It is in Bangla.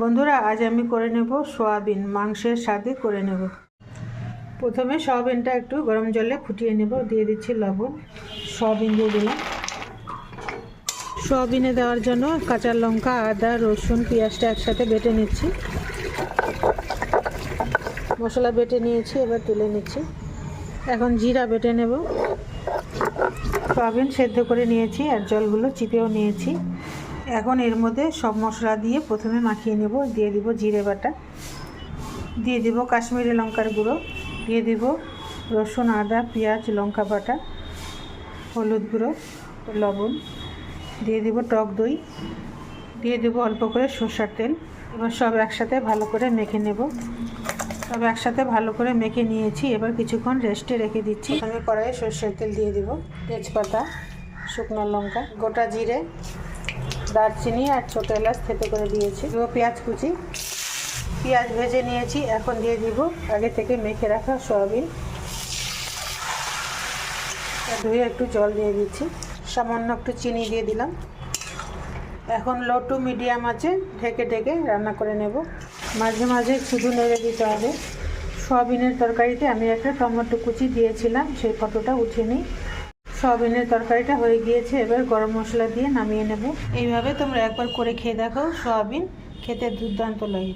বন্ধুরা, আজ আমি করে নেব সয়াবিন মাংসের স্বাদে করে নেব। প্রথমে সয়াবিনটা একটু গরম জলে ফুটিয়ে নেব। দিয়ে দিচ্ছি লবণ, সয়াবিন দিয়ে দিলাম। সয়াবিনে দেওয়ার জন্য কাঁচা লঙ্কা, আদা, রসুন, পেঁয়াজটা একসাথে বেটে নিচ্ছি। মশলা বেটে নিয়েছি, এবার তুলে নিচ্ছি। এখন জিরা বেটে নেব। সয়াবিন সেদ্ধ করে নিয়েছি আর জলগুলো চিপেও নিয়েছি। এখন এর মধ্যে সব মশলা দিয়ে প্রথমে মাখিয়ে নেব। দিয়ে দিব জিরে বাটা, দিয়ে দিব কাশ্মীরি লঙ্কার গুঁড়ো, দিয়ে দিব রসুন, আদা, পেঁয়াজ, লঙ্কা বাটা, হলুদ গুঁড়ো, লবণ, দিয়ে দিব টক দই, দিয়ে দেব অল্প করে সরষের তেল। এবার সব একসাথে ভালো করে মেখে নেব। সব একসাথে ভালো করে মেখে নিয়েছি। এবার কিছুক্ষণ রেস্টে রেখে দিচ্ছি। আমি কড়াইয়ে সরষের তেল দিয়ে দিব, তেজপাতা, শুকনো লঙ্কা, গোটা জিরে, দারচিনি আর ছোটো এলাচ থেতো করে দিয়েছি। দেবো পেঁয়াজ কুচি, পেঁয়াজ ভেজে নিয়েছি। এখন দিয়ে দিব আগে থেকে মেখে রাখা সয়াবিন। ধুয়ে একটু জল দিয়ে দিচ্ছি, সামান্য একটু চিনি দিয়ে দিলাম। এখন লো টু মিডিয়াম আছে ঢেকে ঢেকে রান্না করে নেব। মাঝে মাঝে শুধু নেড়ে দিতে হবে। সয়াবিনের তরকারিতে আমি একটা টমেটো কুচি দিয়েছিলাম, সেই ফটোটা উঠিয়ে নিই। সয়াবিনের তরকারিটা হয়ে গিয়েছে, এবার গরম মশলা দিয়ে নামিয়ে নেব। এইভাবে তোমরা একবার করে খেয়ে দেখো, সয়াবিন খেতে দুর্দান্ত লাগে।